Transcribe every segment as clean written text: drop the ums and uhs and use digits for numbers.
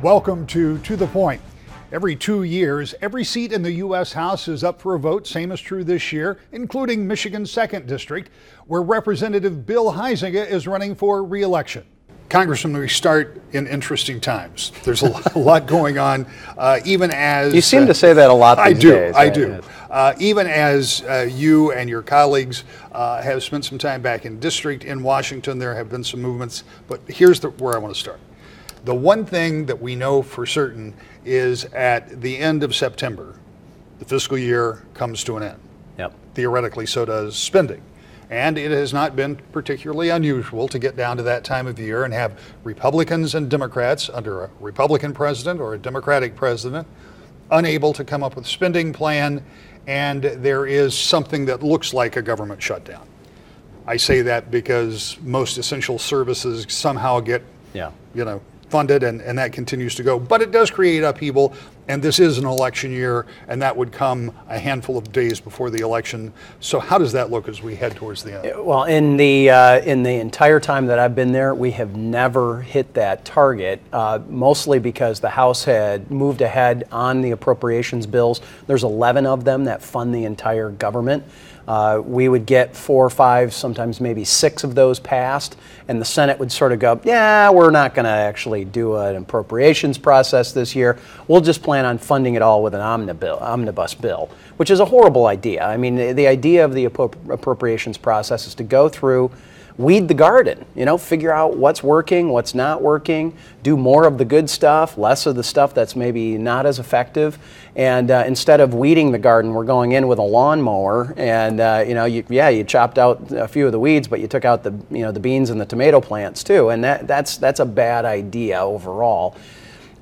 Welcome to the Point. Every 2 years, every seat in the U.S. House is up for a vote. Same is true this year, including Michigan's 2nd District, where Representative Bill Huizenga is running for re-election. Congressman, we start in interesting times. There's a lot going on, even as... You seem to say that a lot these days. I do. Even as you and your colleagues have spent some time back in district in Washington, there have been some movements, but here's where I want to start. The one thing that we know for certain is at the end of September, the fiscal year comes to an end. Yep. Theoretically, so does spending. And it has not been particularly unusual to get down to that time of year and have Republicans and Democrats under a Republican president or a Democratic president unable to come up with a spending plan, and there is something that looks like a government shutdown. I say that because most essential services somehow get, funded, and that continues to go. But it does create upheaval, and this is an election year, and that would come a handful of days before the election. So how does that look as we head towards the end? Well, in the entire time that I've been there, we have never hit that target, mostly because the House had moved ahead on the appropriations bills. There's 11 of them that fund the entire government. We would get 4 or 5, sometimes maybe 6 of those passed, and the Senate would sort of go, yeah, we're not going to actually do an appropriations process this year. We'll just plan on funding it all with an omnibus bill, which is a horrible idea. I mean, the idea of the appropriations process is to go through, weed the garden, figure out what's working, what's not working, do more of the good stuff, less of the stuff that's maybe not as effective. And instead of weeding the garden, we're going in with a lawnmower, and you chopped out a few of the weeds, but you took out the beans and the tomato plants too, and that's a bad idea overall.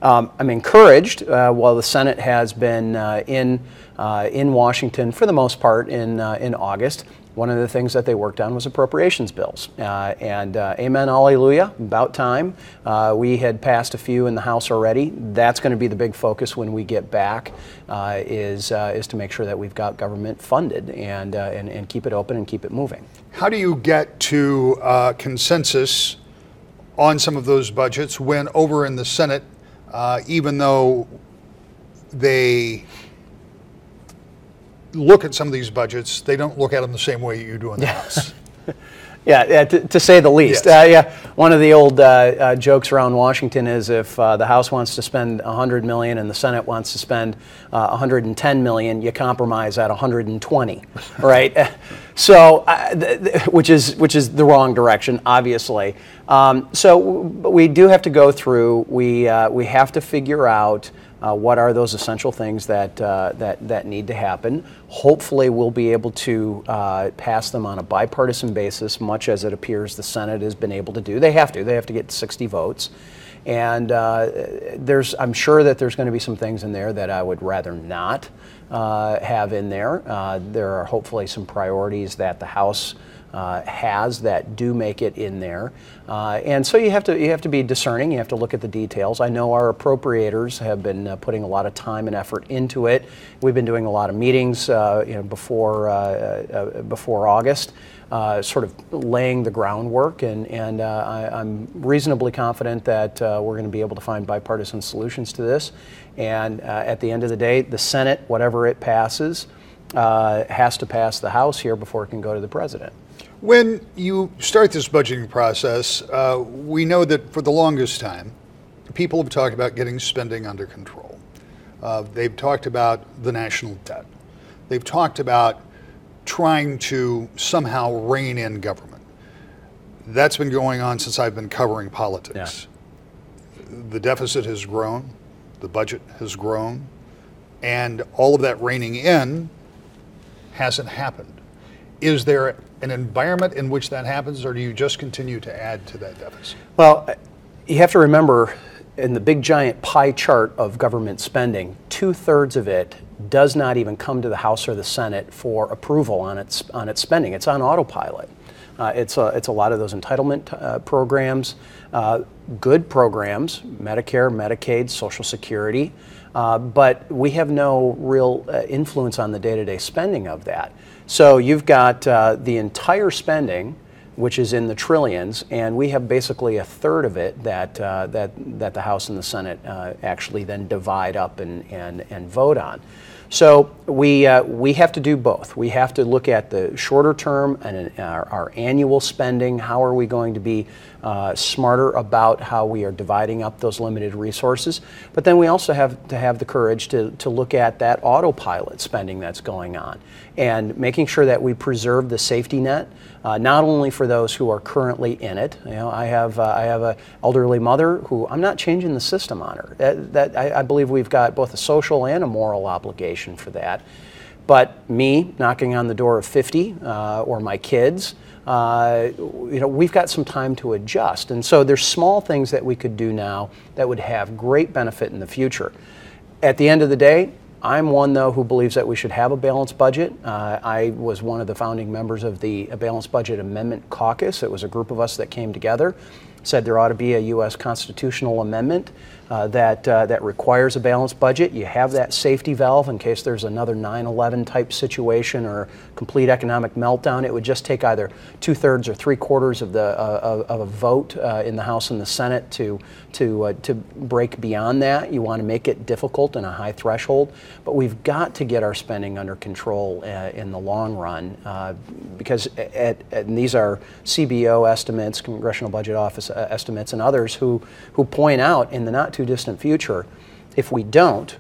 I'm encouraged. While the Senate has been in Washington for the most part in August, one of the things that they worked on was appropriations bills. And amen, hallelujah, about time. We had passed a few in the House already. That's going to be the big focus when we get back, is to make sure that we've got government funded and keep it open and keep it moving. How do you get to consensus on some of those budgets when over in the Senate, even though they look at some of these budgets, they don't look at them the same way you do in the House? Yeah, to say the least. Yes. One of the old jokes around Washington is if the House wants to spend $100 million and the Senate wants to spend $110 million, you compromise at $120, right? So, which is the wrong direction, obviously. So we do have to go through. We have to figure out what are those essential things that need to happen. Hopefully we'll be able to pass them on a bipartisan basis, much as it appears the Senate has been able to do. They have to get 60 votes. And I'm sure that there's going to be some things in there that I would rather not have in there. There are hopefully some priorities that the House has that do make it in there, and so you have to be discerning. You have to look at the details. I know our appropriators have been putting a lot of time and effort into it. We've been doing a lot of meetings, before August, sort of laying the groundwork, and I'm reasonably confident that we're going to be able to find bipartisan solutions to this. And at the end of the day, the Senate, whatever it passes, has to pass the House here before it can go to the president. When you start this budgeting process, we know that for the longest time, people have talked about getting spending under control. They've talked about the national debt. They've talked about trying to somehow rein in government. That's been going on since I've been covering politics. Yeah. The deficit has grown, the budget has grown, and all of that reining in hasn't happened. Is there an environment in which that happens, or do you just continue to add to that deficit? Well, you have to remember, in the big giant pie chart of government spending, 2/3 of it does not even come to the House or the Senate for approval on its spending. It's on autopilot. It's a lot of those entitlement programs, good programs, Medicare, Medicaid, Social Security, but we have no real influence on the day-to-day spending of that. So you've got the entire spending which is in the trillions, and we have basically a third of it that the House and the Senate actually then divide up and vote on. So we have to do both. We have to look at the shorter term and our annual spending. How are we going to be smarter about how we are dividing up those limited resources? But then we also have to have the courage to look at that autopilot spending that's going on and making sure that we preserve the safety net, not only for those who are currently in it. You know, I have an elderly mother who I'm not changing the system on her. I believe we've got both a social and a moral obligation for that. But me knocking on the door of 50 or my kids, we've got some time to adjust. And so there's small things that we could do now that would have great benefit in the future. At the end of the day, I'm one, though, who believes that we should have a balanced budget. I was one of the founding members of the Balanced Budget Amendment Caucus. It was a group of us that came together, said there ought to be a U.S. constitutional amendment that requires a balanced budget. You have that safety valve in case there's another 9/11 type situation or complete economic meltdown. It would just take either 2/3 or 3/4 of a vote in the House and the Senate to break beyond that. You want to make it difficult and a high threshold, but we've got to get our spending under control in the long run because and these are CBO estimates, Congressional Budget Office estimates, and others who point out in the not too distant future, if we don't,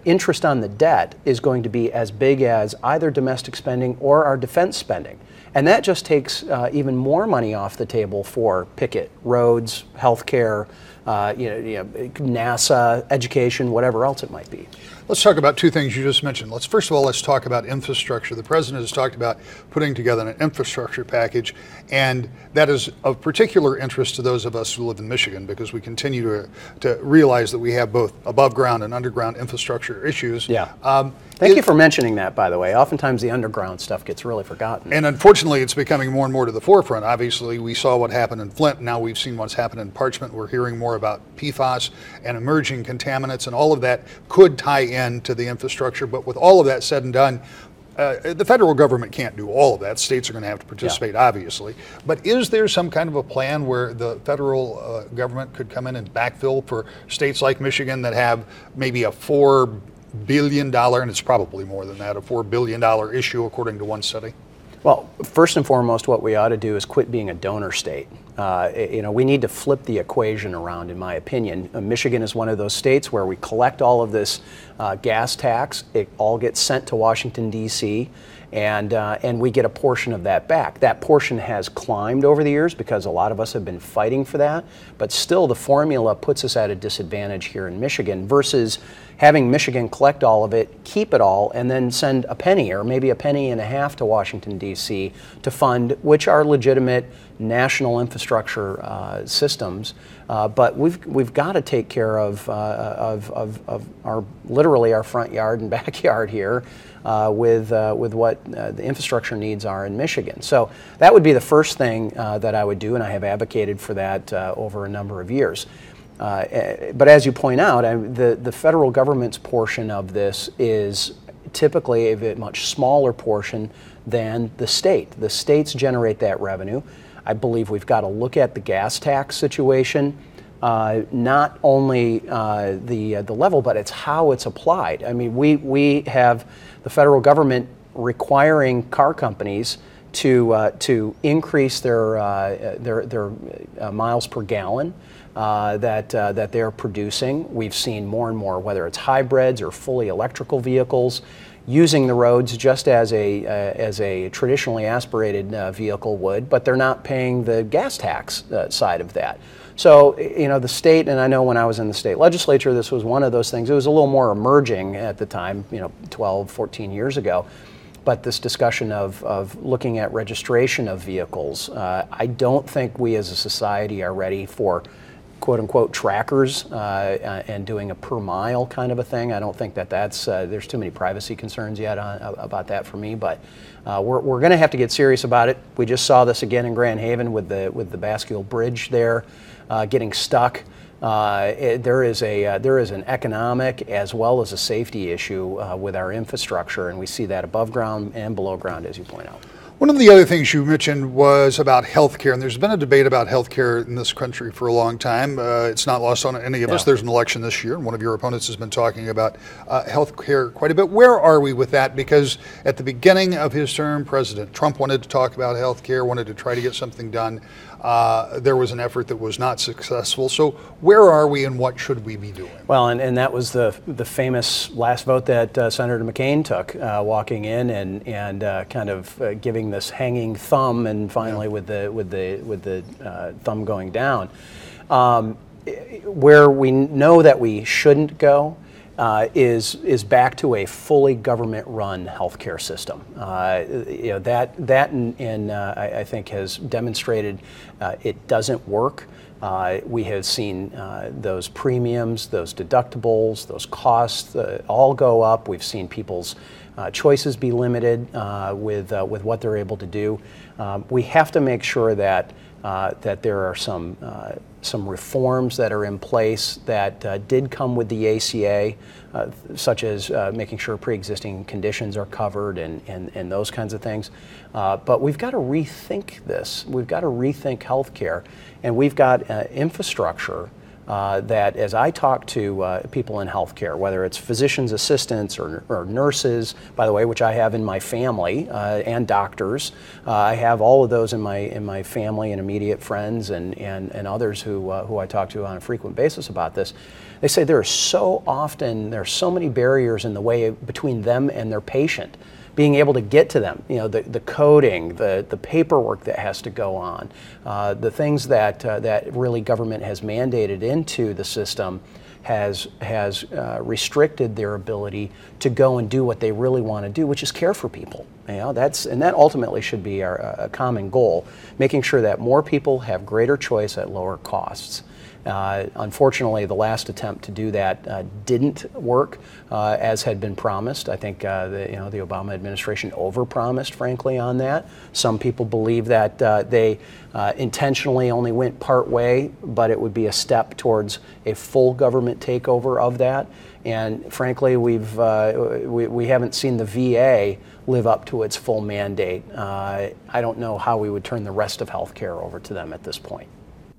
interest on the debt is going to be as big as either domestic spending or our defense spending. And that just takes even more money off the table for picket, roads, healthcare, NASA, education, whatever else it might be. Let's talk about two things you just mentioned. First of all, let's talk about infrastructure. The president has talked about putting together an infrastructure package, and that is of particular interest to those of us who live in Michigan because we continue to realize that we have both above ground and underground infrastructure issues. Yeah. Thank you for mentioning that, by the way. Oftentimes the underground stuff gets really forgotten. And unfortunately, it's becoming more and more to the forefront. Obviously, we saw what happened in Flint. Now we've seen what's happened in Parchment. We're hearing more about PFAS and emerging contaminants, and all of that could tie in to the infrastructure. But with all of that said and done, the federal government can't do all of that. States are going to have to participate, obviously. But is there some kind of a plan where the federal government could come in and backfill for states like Michigan that have maybe a $4 billion, and it's probably more than that, a $4 billion issue according to one study? Well, first and foremost, what we ought to do is quit being a donor state. We need to flip the equation around, in my opinion. Michigan is one of those states where we collect all of this gas tax. It all gets sent to Washington, D.C., and we get a portion of that back. That portion has climbed over the years because a lot of us have been fighting for that, but still the formula puts us at a disadvantage here in Michigan versus having Michigan collect all of it, keep it all, and then send a penny or maybe a penny and a half to Washington, D.C. to fund, which are legitimate national infrastructure systems. But we've got to take care of our literally our front yard and backyard here with what the infrastructure needs are in Michigan. So that would be the first thing that I would do, and I have advocated for that over a number of years. But as you point out, the federal government's portion of this is typically a much smaller portion than the state. The states generate that revenue. I believe we've got to look at the gas tax situation, not only the level, but it's how it's applied. I mean, we have the federal government requiring car companies to increase their miles per gallon that they're producing. We've seen more and more, whether it's hybrids or fully electrical vehicles, using the roads just as a traditionally aspirated vehicle would, but they're not paying the gas tax side of that. So, the state, and I know when I was in the state legislature, this was one of those things. It was a little more emerging at the time, 12, 14 years ago. But this discussion of looking at registration of vehicles, I don't think we as a society are ready for quote-unquote trackers and doing a per mile kind of a thing. I don't think that's there's too many privacy concerns yet about that for me, but we're going to have to get serious about it. We just saw this again in Grand Haven with the Bascule Bridge there getting stuck. There is an economic as well as a safety issue with our infrastructure, and we see that above ground and below ground, as you point out. One of the other things you mentioned was about healthcare, and there's been a debate about healthcare in this country for a long time. It's not lost on any of us. There's an election this year, and one of your opponents has been talking about healthcare quite a bit. Where are we with that? Because at the beginning of his term, President Trump wanted to talk about healthcare, wanted to try to get something done. There was an effort that was not successful. So where are we, and what should we be doing? Well, and that was the famous last vote that Senator McCain took, walking in and kind of giving this hanging thumb, and finally with the thumb going down. Where we know that we shouldn't go is back to a fully government-run healthcare system. I think has demonstrated it doesn't work. We have seen those premiums, those deductibles, those costs all go up. We've seen people's choices be limited with what they're able to do. We have to make sure that there are some reforms that are in place that did come with the ACA, such as making sure pre-existing conditions are covered and those kinds of things. But we've got to rethink this. We've got to rethink healthcare, and we've got infrastructure that, as I talk to people in healthcare, whether it's physician's assistants or nurses, by the way, which I have in my family, and doctors, I have all of those in my family and immediate friends and others who I talk to on a frequent basis about this. They say there are so many barriers in the way between them and their patient, being able to get to them, the coding, the paperwork that has to go on, the things that really government has mandated into the system has restricted their ability to go and do what they really want to do, which is care for people. That ultimately should be a common goal, making sure that more people have greater choice at lower costs. Unfortunately, the last attempt to do that didn't work as had been promised. I think the Obama administration overpromised, frankly, on that. Some people believe that they intentionally only went part way, but it would be a step towards a full government takeover of that. And frankly, we haven't seen the VA live up to its full mandate. I don't know how we would turn the rest of healthcare over to them at this point.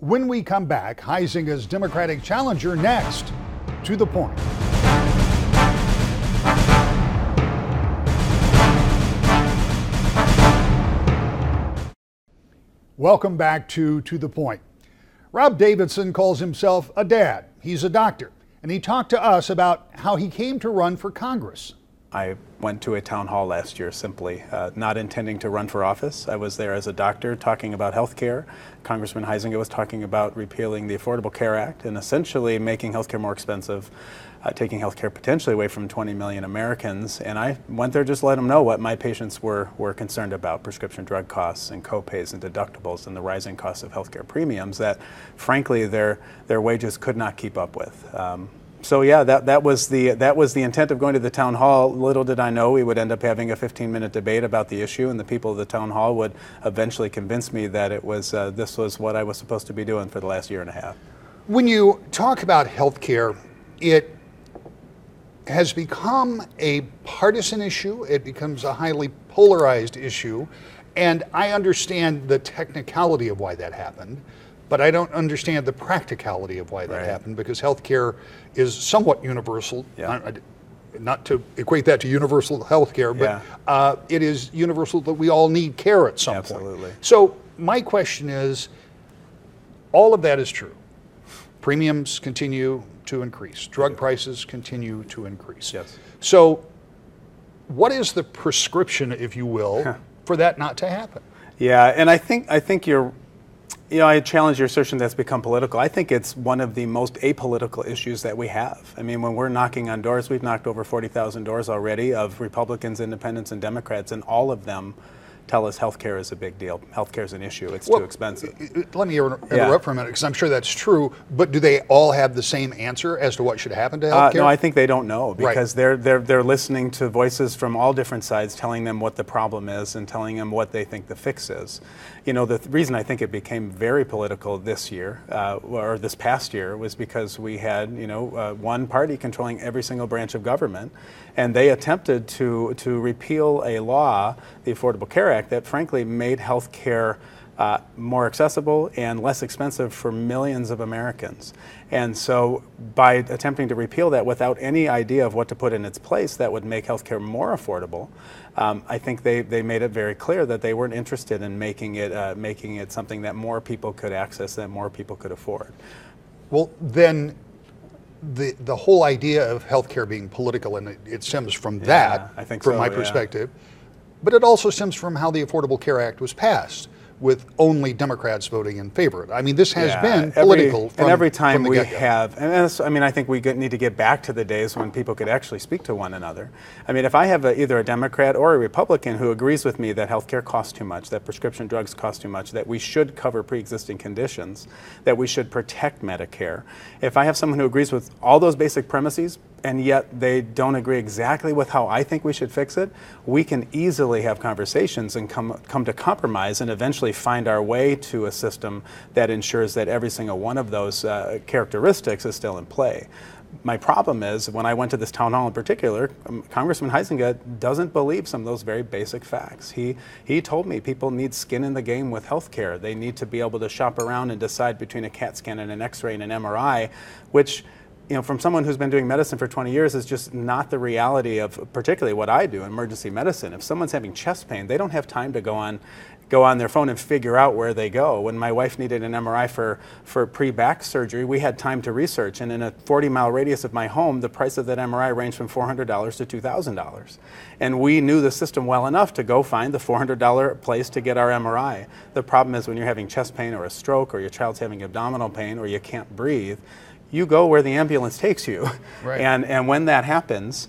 When we come back, Huizinga's Democratic challenger next. To the Point. Welcome back to the Point. Rob Davidson calls himself a dad. He's a doctor, and he talked to us about how he came to run for Congress. I went to a town hall last year simply not intending to run for office. I was there as a doctor talking about health care. Congressman Huizinga was talking about repealing the Affordable Care Act and essentially making health care more expensive, taking health care potentially away from 20 million Americans. And I went there just to let them know what my patients were concerned about: prescription drug costs and co-pays and deductibles and the rising costs of health care premiums that frankly their wages could not keep up with. So yeah, that was the intent of going to the town hall. Little did I know we would end up having a 15-minute debate about the issue, and the people of the town hall would eventually convince me that it was this was what I was supposed to be doing for the last year and a half. When you talk about healthcare, it has become a partisan issue. It becomes a highly polarized issue, and I understand the technicality of why that happened. But I don't understand the practicality of why that happened, because healthcare is somewhat universal. Yeah. Not to equate that to universal healthcare, but it is universal that we all need care at some point. Absolutely. So my question is, all of that is true. Premiums continue to increase. Drug prices continue to increase. Yes. So what is the prescription, if you will, for that not to happen? Yeah, and I think you're. I challenge your assertion that's become political. I think it's one of the most apolitical issues that we have. I mean, when we're knocking on doors, we've knocked over 40,000 doors already of Republicans, Independents, and Democrats, and all of them tell us healthcare is a big deal. Healthcare is an issue. It's too expensive. Let me interrupt for a minute, because I'm sure that's true. But do they all have the same answer as to what should happen to healthcare? No, I think they don't know, because they're listening to voices from all different sides telling them what the problem is and telling them what they think the fix is. The reason I think it became very political this year, or this past year, was because we had one party controlling every single branch of government, and they attempted to repeal a law, the Affordable Care Act that frankly made health care more accessible and less expensive for millions of Americans. And so by attempting to repeal that without any idea of what to put in its place that would make healthcare more affordable, I think they made it very clear that they weren't interested in making it something that more people could access, that more people could afford. Well, then the whole idea of healthcare being political, and it stems from that, I think from so, my perspective, but it also stems from how the Affordable Care Act was passed, with only Democrats voting in favor of it. I mean, this has been political from, and every time from the we get-go. have, and that's, I mean, I think we need to get back to the days when people could actually speak to one another. I mean, if I have either a Democrat or a Republican who agrees with me that healthcare costs too much, that prescription drugs cost too much, that we should cover pre-existing conditions, that we should protect Medicare, if I have someone who agrees with all those basic premises, and yet they don't agree exactly with how I think we should fix it, we can easily have conversations and come to compromise and eventually find our way to a system that ensures that every single one of those characteristics is still in play. My problem is, when I went to this town hall in particular, Congressman Huizenga doesn't believe some of those very basic facts. He told me people need skin in the game with health care. They need to be able to shop around and decide between a CAT scan and an X-ray and an MRI, which, you know, from someone who's been doing medicine for 20 years, is just not the reality of particularly what I do in emergency medicine. If someone's having chest pain, they don't have time to go on their phone and figure out where they go. When my wife needed an MRI for pre-back surgery, we had time to research, and in a 40-mile radius of my home, the price of that MRI ranged from $400 to $2,000. And we knew the system well enough to go find the $400 place to get our MRI. The problem is when you're having chest pain or a stroke, or your child's having abdominal pain, or you can't breathe, you go where the ambulance takes you. Right. And when that happens,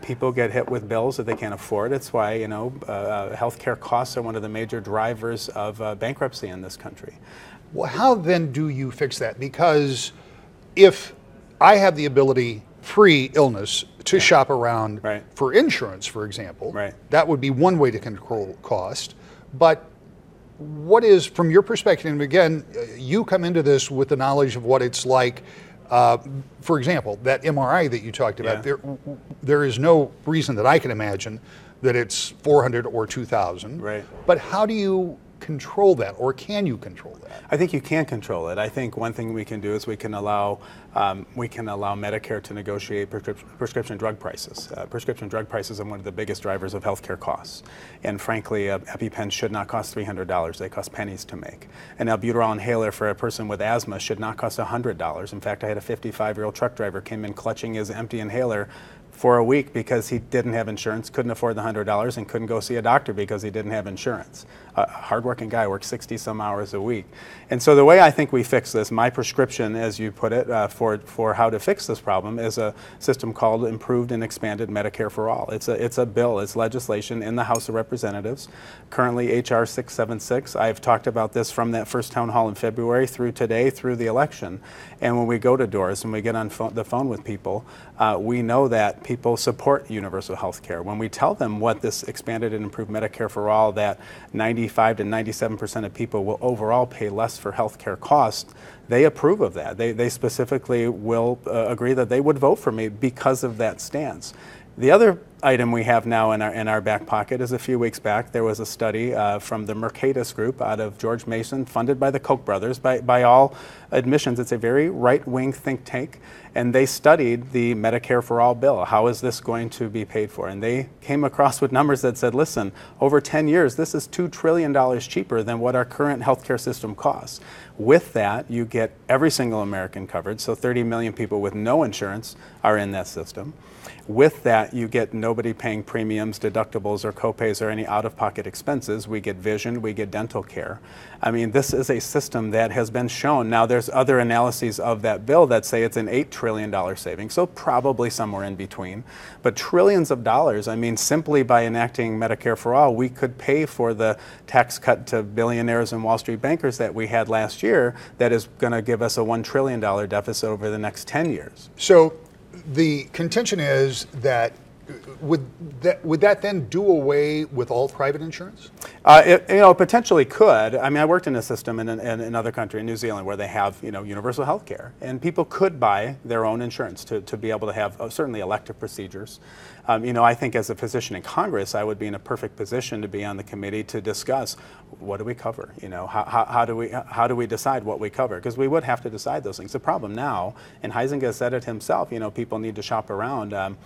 people get hit with bills that they can't afford. It's why, healthcare costs are one of the major drivers of bankruptcy in this country. Well, how then do you fix that? Because if I have the ability, pre-illness, to shop around for insurance, for example, that would be one way to control cost. But what is, from your perspective, and again, you come into this with the knowledge of what it's like, for example, that MRI that you talked about, there is no reason that I can imagine that it's 400 or 2,000. Right. But how do you control that, or can you control that? I think you can control it. I think one thing we can do is we can allow Medicare to negotiate prescription drug prices. Prescription drug prices are one of the biggest drivers of healthcare costs. And frankly, EpiPens should not cost $300. They cost pennies to make. An albuterol inhaler for a person with asthma should not cost $100. In fact, I had a 55-year-old truck driver came in clutching his empty inhaler for a week because he didn't have insurance, couldn't afford the $100, and couldn't go see a doctor because he didn't have insurance. A hardworking guy, works 60 some hours a week. And so the way I think we fix this, my prescription, as you put it, for how to fix this problem is a system called Improved and Expanded Medicare for All. It's a bill, it's legislation in the House of Representatives, currently HR 676. I've talked about this from that first town hall in February through today, through the election. And when we go to doors and we get on the phone with people, we know that people support universal health care. When we tell them what this expanded and improved Medicare for all, that 95 to 97% of people will overall pay less for health care costs, they approve of that. They specifically will agree that they would vote for me because of that stance. The other item we have now in our back pocket is a few weeks back there was a study from the Mercatus Group out of George Mason, funded by the Koch brothers. By all admissions, it's a very right-wing think tank, and they studied the Medicare for All bill. How is this going to be paid for? And they came across with numbers that said, listen, over 10 years, this is $2 trillion cheaper than what our current healthcare system costs. With that, you get every single American covered, so 30 million people with no insurance are in that system. With that, you get nobody paying premiums, deductibles, or copays, or any out-of-pocket expenses. We get vision, we get dental care. I mean, this is a system that has been shown. Now, there's other analyses of that bill that say it's an $8 trillion savings, so probably somewhere in between. But trillions of dollars, I mean, simply by enacting Medicare for All, we could pay for the tax cut to billionaires and Wall Street bankers that we had last year that is going to give us a $1 trillion deficit over the next 10 years. So the contention is that would that then do away with all private insurance? It potentially could. I mean, I worked in a system in another country, in New Zealand, where they have universal health care, and people could buy their own insurance to be able to have certainly elective procedures. I think as a physician in Congress, I would be in a perfect position to be on the committee to discuss what do we cover. How do we decide what we cover? Because we would have to decide those things. The problem now, and Huizenga said it himself, people need to shop around.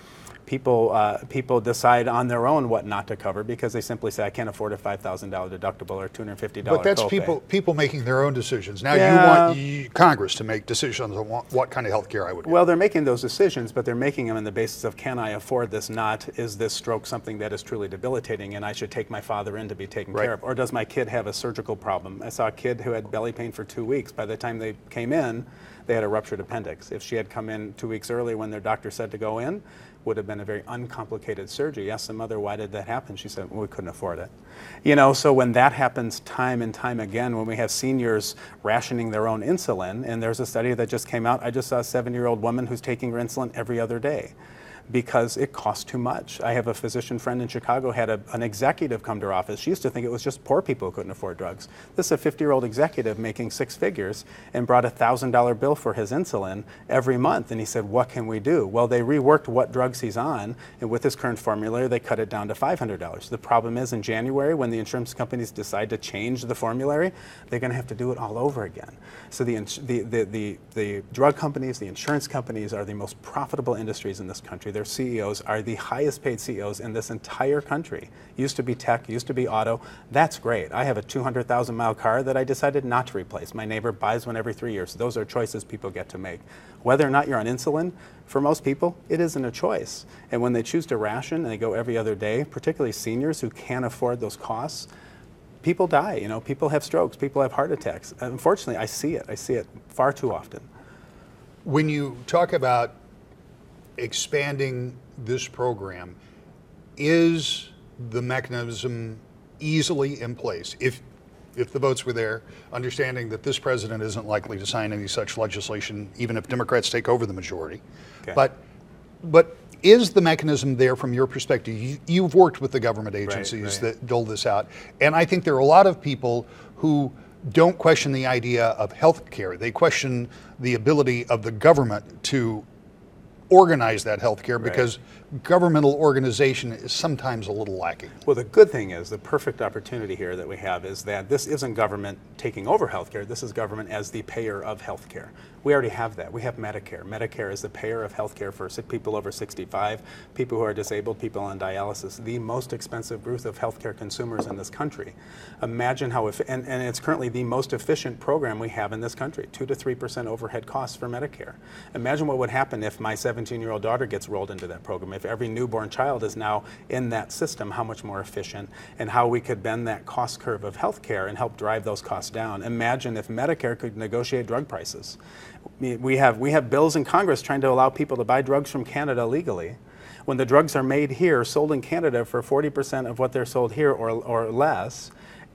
People decide on their own what not to cover because they simply say, I can't afford a $5,000 deductible or $250 But that's copay. people making their own decisions. Now Yeah. you want Congress to make decisions on what kind of health care I would get. Well, they're making those decisions, but they're making them on the basis of, can I afford this? Not, is this stroke something that is truly debilitating and I should take my father in to be taken care of? Or does my kid have a surgical problem? I saw a kid who had belly pain for 2 weeks. By the time they came in, they had a ruptured appendix. If she had come in 2 weeks early when their doctor said to go in, would have been a very uncomplicated surgery. Asked the mother, why did that happen? She said, well, we couldn't afford it. So when that happens time and time again, when we have seniors rationing their own insulin, and there's a study that just came out, I just saw a 7-year-old woman who's taking her insulin every other day because it costs too much. I have a physician friend in Chicago, had an executive come to her office. She used to think it was just poor people who couldn't afford drugs. This is a 50-year-old executive making 6 figures and brought a $1,000 bill for his insulin every month. And he said, what can we do? Well, they reworked what drugs he's on, and with his current formulary, they cut it down to $500. The problem is in January, when the insurance companies decide to change the formulary, they're going to have to do it all over again. So the drug companies, the insurance companies are the most profitable industries in this country. Their CEOs are the highest paid CEOs in this entire country. Used to be tech, used to be auto. That's great. I have a 200,000 mile car that I decided not to replace. My neighbor buys one every 3 years. Those are choices people get to make. Whether or not you're on insulin, for most people, it isn't a choice. And when they choose to ration and they go every other day, particularly seniors who can't afford those costs, people die. People have strokes, people have heart attacks. Unfortunately, I see it far too often. When you talk about expanding this program, is the mechanism easily in place? If the votes were there, understanding that this president isn't likely to sign any such legislation, even if Democrats take over the majority. Okay. But is the mechanism there from your perspective? You've worked with the government agencies that dole this out, and I think there are a lot of people who don't question the idea of health care. They question the ability of the government to organize that health care because governmental organization is sometimes a little lacking. Well, the good thing is, the perfect opportunity here that we have is that this isn't government taking over healthcare. This is government as the payer of healthcare. We already have that. We have Medicare. Medicare is the payer of healthcare for people over 65, people who are disabled, people on dialysis, the most expensive group of healthcare consumers in this country. Imagine how, and it's currently the most efficient program we have in this country, 2 to 3% overhead costs for Medicare. Imagine what would happen if my 17-year-old daughter gets rolled into that program. If every newborn child is now in that system, how much more efficient, and how we could bend that cost curve of healthcare and help drive those costs down. Imagine if Medicare could negotiate drug prices. We have bills in Congress trying to allow people to buy drugs from Canada legally, when the drugs are made here, sold in Canada for 40% of what they're sold here or less.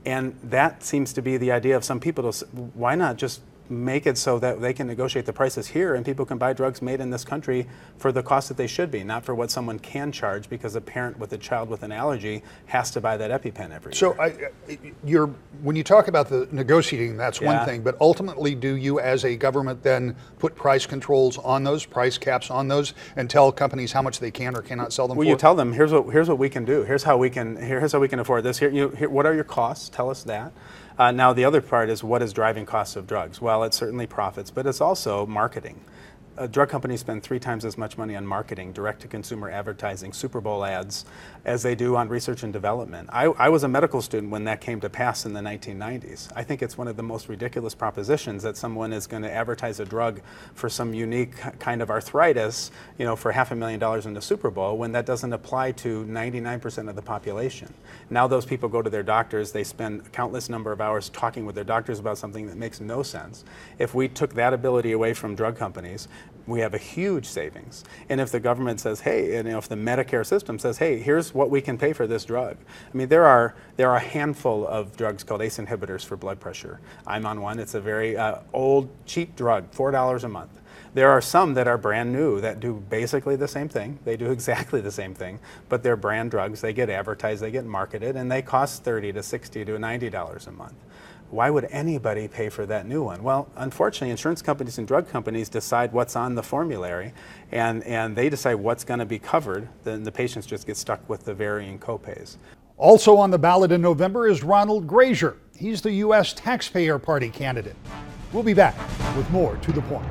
And that seems to be the idea of some people. Why not just make it so that they can negotiate the prices here and people can buy drugs made in this country for the cost that they should be, not for what someone can charge because a parent with a child with an allergy has to buy that EpiPen every year. When you talk about the negotiating, that's one thing, but ultimately do you as a government then put price controls on those, price caps on those, and tell companies how much they can or cannot sell them for? Well, you tell them, here's what we can do. Here's how we can afford this. Here, what are your costs? Tell us that. Now, the other part is what is driving costs of drugs? Well, it's certainly profits, but it's also marketing. Drug companies spend 3 times as much money on marketing, direct-to-consumer advertising, Super Bowl ads, as they do on research and development. I was a medical student when that came to pass in the 1990s. I think it's one of the most ridiculous propositions that someone is going to advertise a drug for some unique kind of arthritis, for $500,000 in the Super Bowl, when that doesn't apply to 99% of the population. Now those people go to their doctors, they spend a countless number of hours talking with their doctors about something that makes no sense. If we took that ability away from drug companies, we have a huge savings. And if the government says, hey, and if the Medicare system says, hey, here's what we can pay for this drug. I mean, there are a handful of drugs called ACE inhibitors for blood pressure. I'm on one. It's a very old, cheap drug, $4 a month. There are some that are brand new that do basically the same thing. They do exactly the same thing, but they're brand drugs. They get advertised, they get marketed, and they cost $30 to $60 to $90 a month. Why would anybody pay for that new one? Well, unfortunately, insurance companies and drug companies decide what's on the formulary, and they decide what's going to be covered. Then the patients just get stuck with the varying copays. Also on the ballot in November is Ronald Grazier. He's the U.S. Taxpayer Party candidate. We'll be back with more To the Point.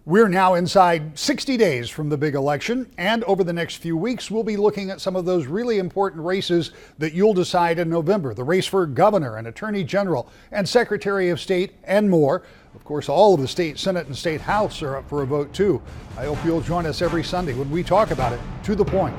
We're now inside 60 days from the big election, and over the next few weeks, we'll be looking at some of those really important races that you'll decide in November. The race for governor and attorney general and secretary of state and more. Of course, all of the state Senate and state House are up for a vote too. I hope you'll join us every Sunday when we talk about it. To the Point.